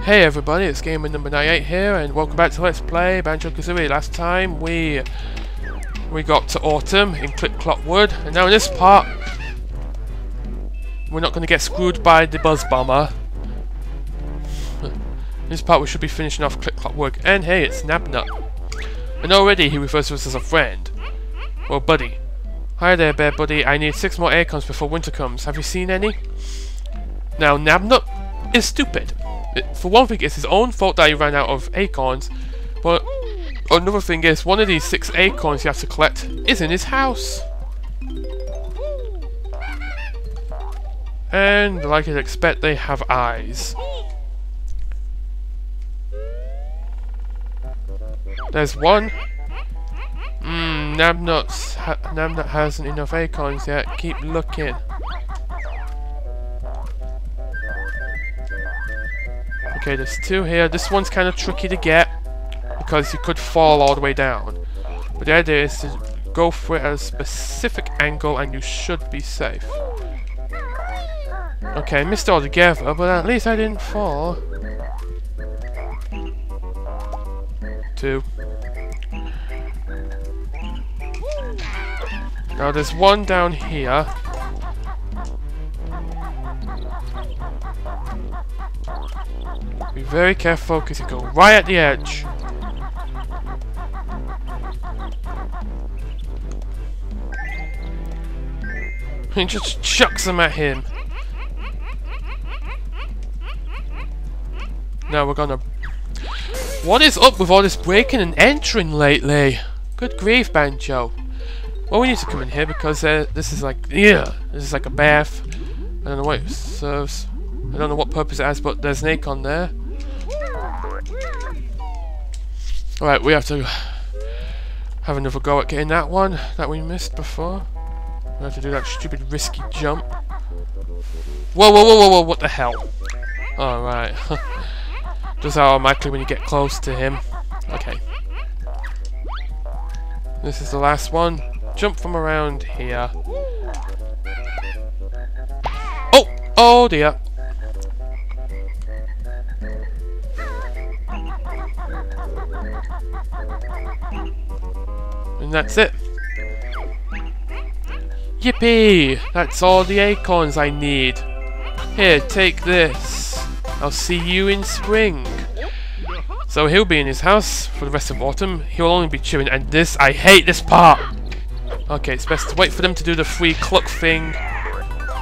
Hey everybody, it's Gamer number 98 here, and welcome back to Let's Play Banjo-Kazooie. Last time we got to autumn in Click Clock Wood, and now in this part we're not going to get screwed by the Buzz Bomber. In this part we should be finishing off Click Clock Wood, and hey, it's Nabnut. And already he refers to us as a friend. Well, buddy. Hi there, bear buddy. I need 6 more acorns before winter comes. Have you seen any? Now, Nabnut is stupid. For one thing, it's his own fault that he ran out of acorns, but another thing is, one of these 6 acorns you have to collect is in his house. And, like you'd expect, they have eyes. There's one. Nabnut hasn't enough acorns yet. Keep looking. Okay, there's 2 here. This one's kind of tricky to get because you could fall all the way down. But the idea is to go for it at a specific angle and you should be safe. Okay, I missed it altogether, but at least I didn't fall. 2. Now there's one down here. Be very careful because you go right at the edge. He just chucks them at him. Now we're gonna... What is up with all this breaking and entering lately? Good grief, Banjo. Well, we need to come in here because this is like... Yeah, this is like a bath. I don't know what it serves. I don't know what purpose it has, but there's an acorn there. Alright, we have to have another go at getting that one that we missed before. We have to do that stupid risky jump. Whoa, whoa, whoa, whoa, whoa, what the hell? Alright. Does that automatically when you get close to him. Okay. This is the last one. Jump from around here. Oh! Oh dear. And that's it. Yippee! That's all the acorns I need. Here, take this. I'll see you in spring. So he'll be in his house for the rest of autumn. He'll only be chewing, and this, I hate this part! Okay, it's best to wait for them to do the free cluck thing.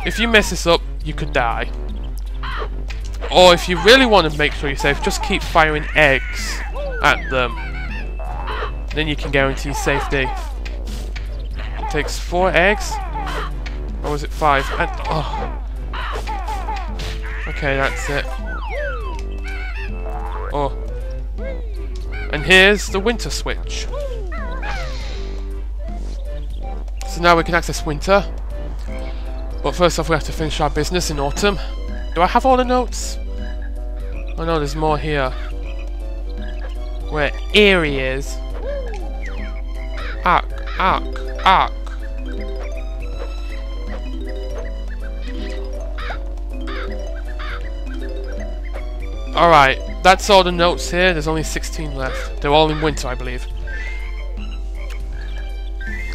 If you mess this up, you could die. Or if you really want to make sure you're safe, just keep firing eggs at them. Then you can guarantee safety. It takes 4 eggs? Or was it 5? And, oh. Okay, that's it. Oh. And here's the winter switch. So now we can access winter. But first off we have to finish our business in autumn. Do I have all the notes? Oh no, there's more here. Where Eerie is. Ark. Alright, that's all the notes here. There's only 16 left. They're all in winter, I believe.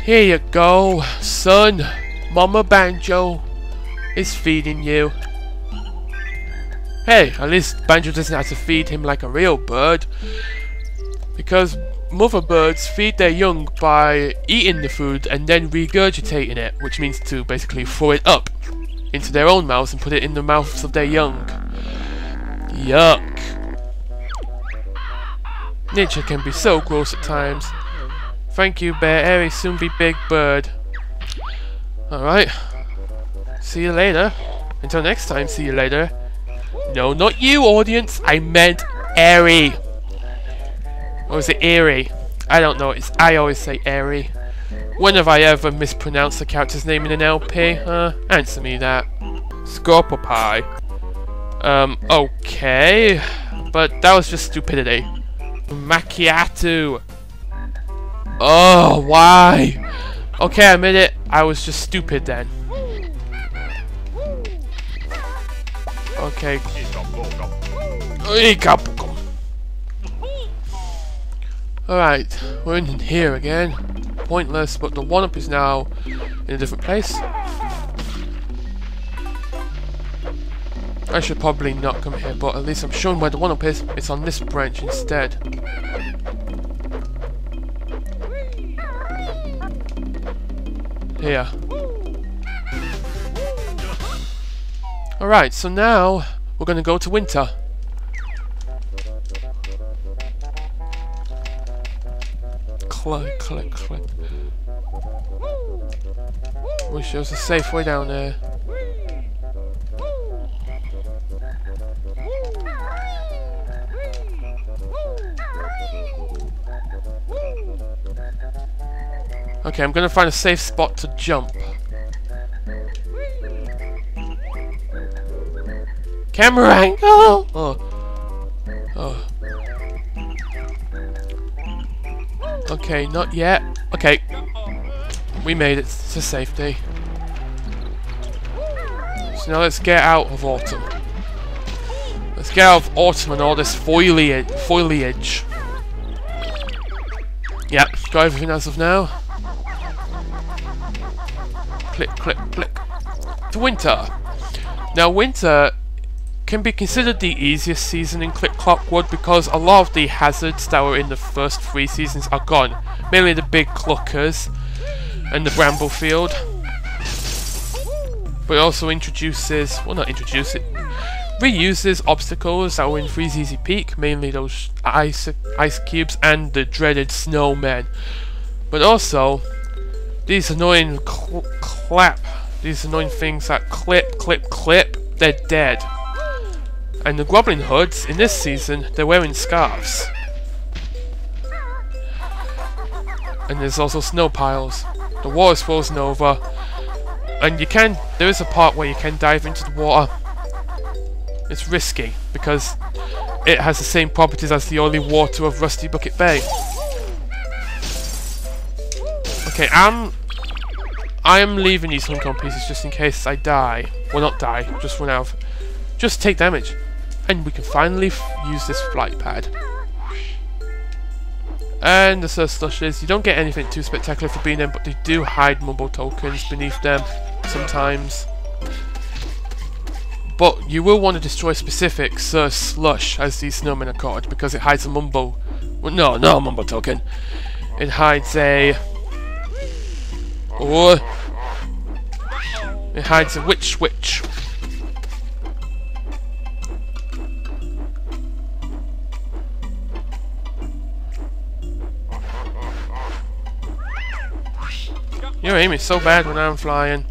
Here you go, son. Mama Banjo is feeding you. Hey, at least Banjo doesn't have to feed him like a real bird. Because mother birds feed their young by eating the food and then regurgitating it, which means to basically throw it up into their own mouths and put it in the mouths of their young. Yuck. Nature can be so gross at times. Thank you, Bear Airy, soon be big bird. Alright. See you later. Until next time, see you later. No, not you, audience. I meant Airy. Or is it Eerie? I don't know. I always say Airy. When have I ever mispronounced the character's name in an LP? Answer me that. Scorpio Pie. Okay. But that was just stupidity. Macchiato. Oh, why? Okay, I admit it. I was just stupid then. Okay. Alright, we're in here again. Pointless, but the 1-up is now in a different place. I should probably not come here, but at least I'm showing where the 1-up is. It's on this branch instead. Here. Alright, so now we're going to go to winter. Click, click, click. Wish there was a safe way down there. Okay, I'm gonna find a safe spot to jump. Camera angle! Oh. Okay, not yet. Okay. We made it to safety. So now let's get out of autumn. Let's get out of autumn and all this foliage. Yep, got everything as of now. Click, click, click. To winter. Now winter can be considered the easiest season in Click Clockwood because a lot of the hazards that were in the first 3 seasons are gone. Mainly the big cluckers and the bramble field. But it also introduces, well not introduce it, reuses obstacles that were in Freeze Easy Peak, mainly those ice cubes and the dreaded snowmen. But also, these annoying these annoying things that clip, clip, clip, they're dead. And the Goblin Hoods, in this season, they're wearing scarves. And there's also snow piles. The water's frozen over. And there is a part where you can dive into the water. It's risky, because it has the same properties as the oily water of Rusty Bucket Bay. Okay, I am leaving these honeycomb pieces just in case I die. Well, not die, just run out of... Just take damage. And we can finally use this flight pad. And the Surf Slushes, you don't get anything too spectacular for being them, but they do hide mumble tokens beneath them sometimes. But you will want to destroy specific Surf Slush, as these snowmen are called, because it hides a mumble... Well, no, not a mumble token. It hides a... Or... It hides a witch. Your aim is so bad when I'm flying.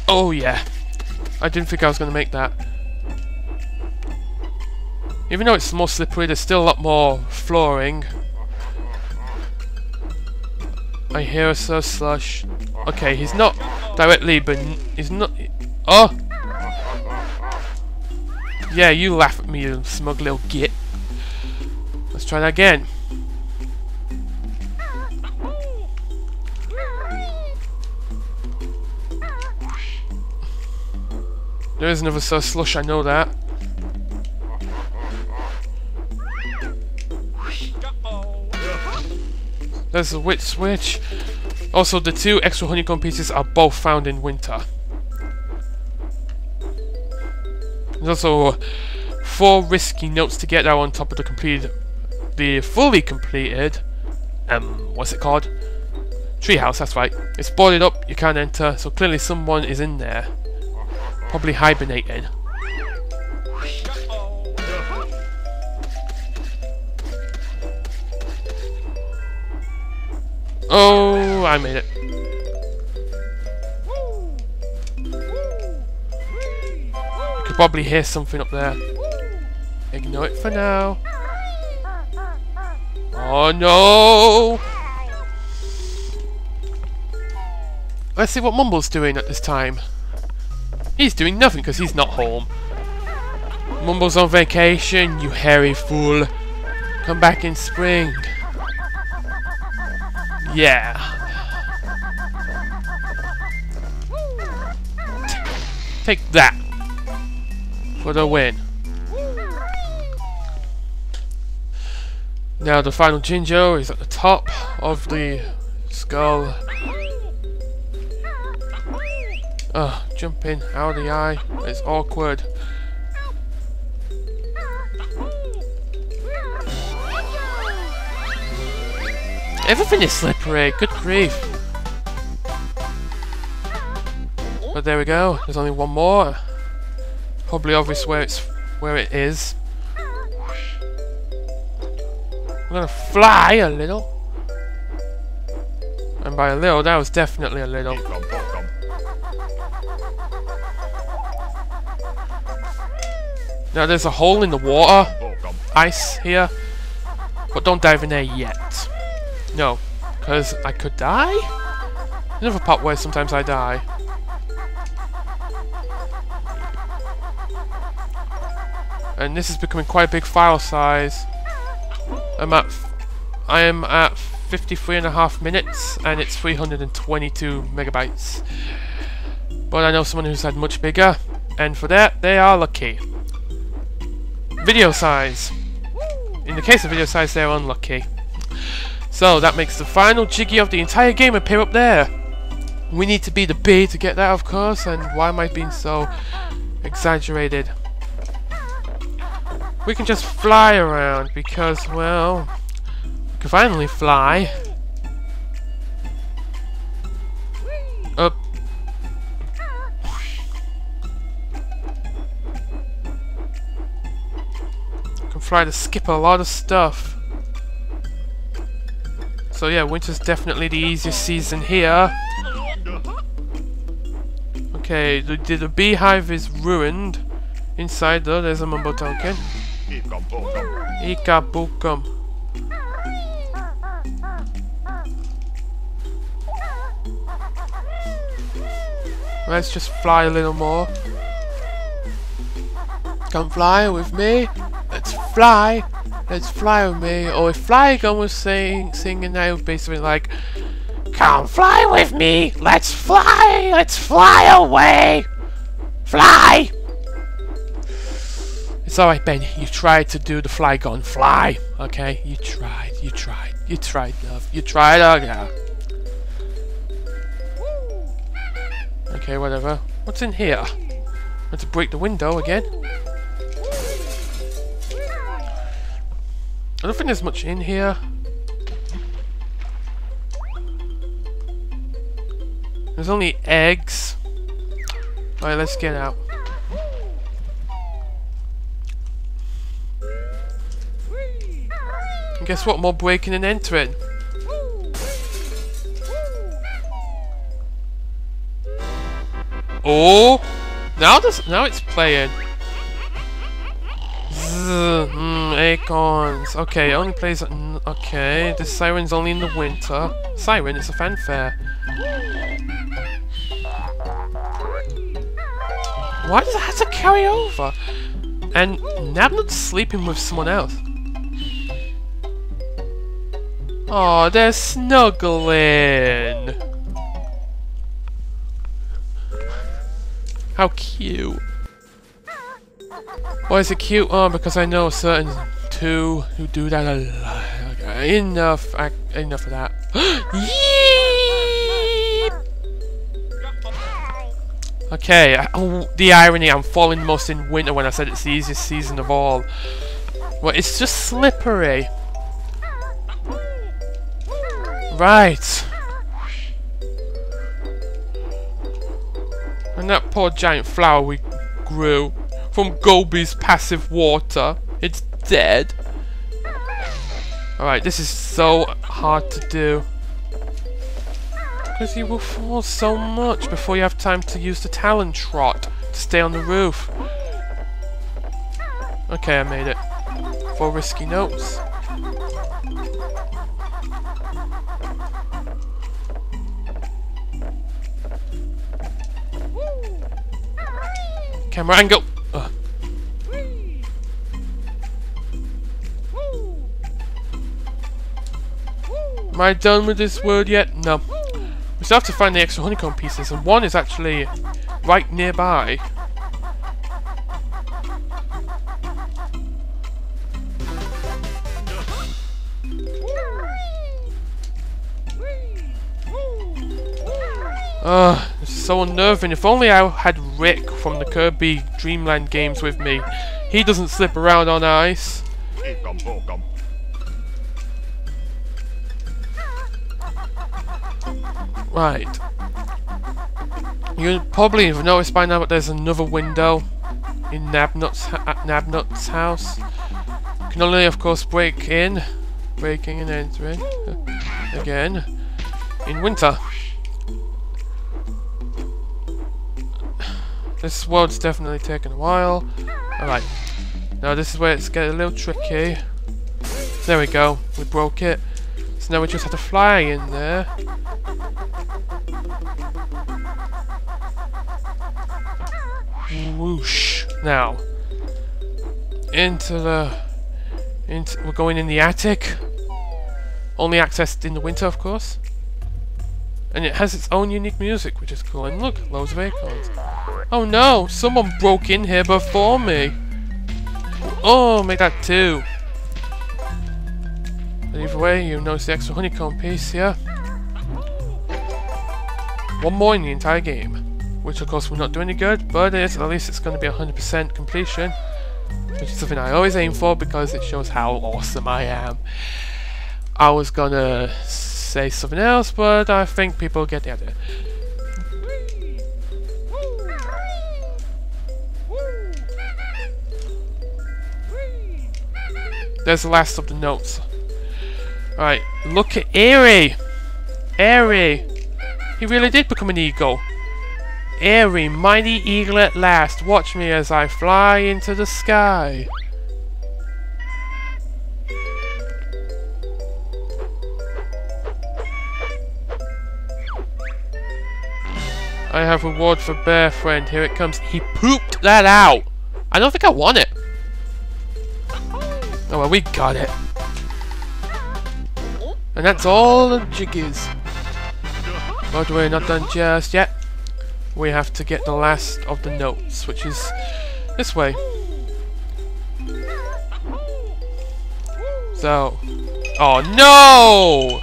Oh yeah. I didn't think I was going to make that. Even though it's more slippery, there's still a lot more flooring. I hear a Surf Slush. Okay, he's not directly, but he's not... Oh! Yeah, you laugh at me, you smug little git. Let's try that again. There is another Surf Slush, I know that. There's a witch switch. Also, the 2 extra honeycomb pieces are both found in winter. There's also 4 risky notes to get there on top of the fully completed, what's it called? Treehouse, that's right. It's boarded up, you can't enter, so clearly someone is in there. Probably hibernating. Oh, I made it. You could probably hear something up there. Ignore it for now. Oh no! Let's see what Mumble's doing at this time. He's doing nothing because he's not home. Mumble's on vacation, you hairy fool. Come back in spring. Yeah. Take that for the win. Now the final Jinjo is at the top of the skull. Jumping out of the eye is awkward. Everything is slippery, good grief. But there we go, there's only one more. Probably obvious where it is. I'm gonna fly a little. And by a little, that was definitely a little. Now there's a hole in the water. Ice here. But don't dive in there yet. No, because I could die? Another part where sometimes I die. And this is becoming quite a big file size. I am at 53.5 minutes and it's 322 megabytes. But I know someone who's had much bigger, and for that they are lucky. Video size. In the case of video size, they're unlucky. So that makes the final Jiggy of the entire game appear up there. We need to be the B to get that, of course, and why am I being so exaggerated? We can just fly around because, well, we can finally fly. Up. Can fly to skip a lot of stuff. So yeah, winter's definitely the easiest season here. Okay, the beehive is ruined. Inside though, there's a mumbo token. Ika Bukum. Let's just fly a little more. Come fly with me. Let's fly. Let's fly with me. Or if Flygon was singing now, basically like, come fly with me. Let's fly. Let's fly away. Fly. It's alright, Ben. You tried to do the Flygon fly. Okay? You tried. You tried. You tried, love. You tried. Oh, yeah. Okay, whatever. What's in here? I have to break the window again. I don't think there's much in here. There's only eggs. Alright, let's get out. And guess what? More breaking and entering. Oh! Now it's playing. Acorns. Okay, it only plays at... Okay, the siren's only in the winter. Siren, it's a fanfare. Why does it have to carry over? And Nabnut's sleeping with someone else. Oh, they're snuggling. How cute. Why is it cute? Oh, because I know a certain two who do that a lot. Okay, enough of that. Okay, oh, the irony, I'm falling most in winter when I said it's the easiest season of all. Well, it's just slippery. Right. And that poor giant flower we grew from Gobi's passive water. It's dead. Alright, this is so hard to do. Because you will fall so much before you have time to use the Talon Trot to stay on the roof. Okay, I made it. 4 risky notes. Camera angle. Ugh. Am I done with this word yet? No. We're We still have to find the extra honeycomb pieces, and one is actually right nearby. This is so unnerving. If only I had Rick from the Kirby Dreamland games with me. He doesn't slip around on ice. Right. You probably have noticed by now that there's another window in Nabnut's house. You can only, of course, breaking and entering again in winter. This world's definitely taken a while. Alright. Now this is where it's getting a little tricky. There we go. We broke it. So now we just have to fly in there. Whoosh. Now. We're going in the attic. Only accessed in the winter, of course. And it has its own unique music, which is cool. And look, loads of acorns. Oh no! Someone broke in here before me! Oh, make that 2. But either way, you notice the extra honeycomb piece here. One more in the entire game. Which of course will not do any good, but at least it's going to be 100% completion. Which is something I always aim for because it shows how awesome I am. I was gonna say something else, but I think people get the idea. There's the last of the notes. Alright, look at Airy! Airy! He really did become an eagle. Airy, mighty eagle at last, watch me as I fly into the sky. I have reward for Bear Friend, here it comes. He pooped that out! I don't think I want it. Oh well, we got it. And that's all the Jiggies. But we're not done just yet. We have to get the last of the notes, which is this way. So... Oh no!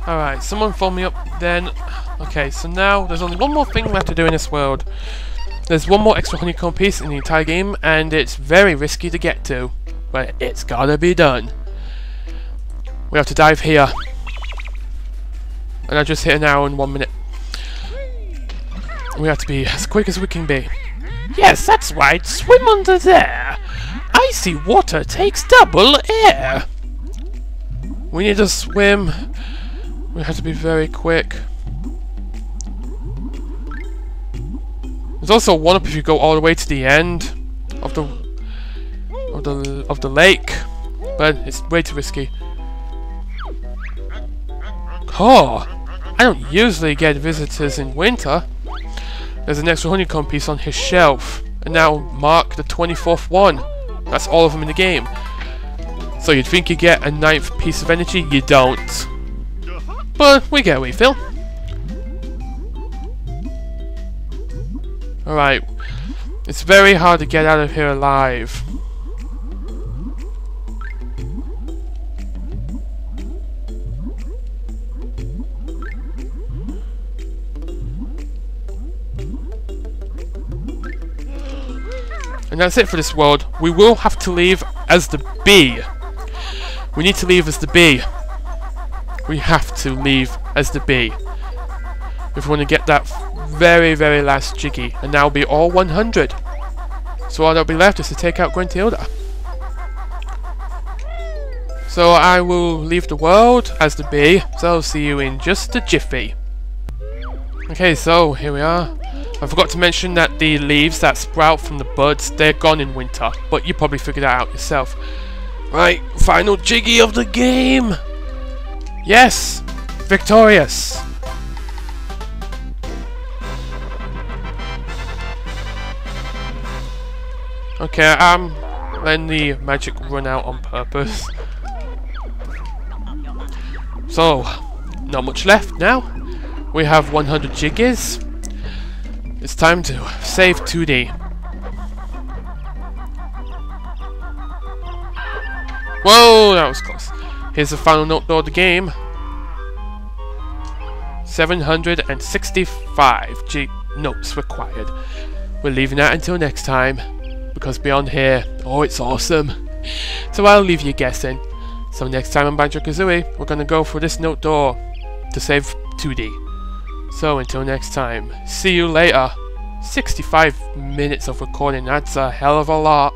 Alright, someone phone me up then. Okay, so now there's only one more thing left to do in this world. There's one more extra honeycomb piece in the entire game, and it's very risky to get to. But it's gotta be done. We have to dive here. And I just hit an hour and 1 minute. We have to be as quick as we can be. Yes, that's right, swim under there. Icy water takes double air. We need to swim. We have to be very quick. There's also one up if you go all the way to the end of the lake, but it's way too risky. Oh, I don't usually get visitors in winter. There's an extra honeycomb piece on his shelf, and now mark the 24th one. That's all of them in the game. So you'd think you get a 9th piece of energy, you don't. But we get a refill. Alright. It's very hard to get out of here alive. And that's it for this world. We will have to leave as the bee. We need to leave as the bee. We have to leave as the bee if we want to get that very, very last Jiggy, and that'll be all 100. So all that'll be left is to take out Gruntilda. So I will leave the world as the bee, so I'll see you in just a jiffy. Okay, so here we are. I forgot to mention that the leaves that sprout from the buds, they're gone in winter, but you probably figured that out yourself. Right, final Jiggy of the game! Yes! Victorious! Okay, I'm letting the magic run out on purpose. So, not much left now. We have 100 Jiggies. It's time to save 2D. Whoa, that was close. Here's the final note of the game. 765 notes required. We're leaving that until next time, because beyond here, oh, it's awesome. So I'll leave you guessing. So next time on Banjo-Kazooie, we're going to go for this note door to save 2D. So until next time, see you later. 65 minutes of recording, that's a hell of a lot.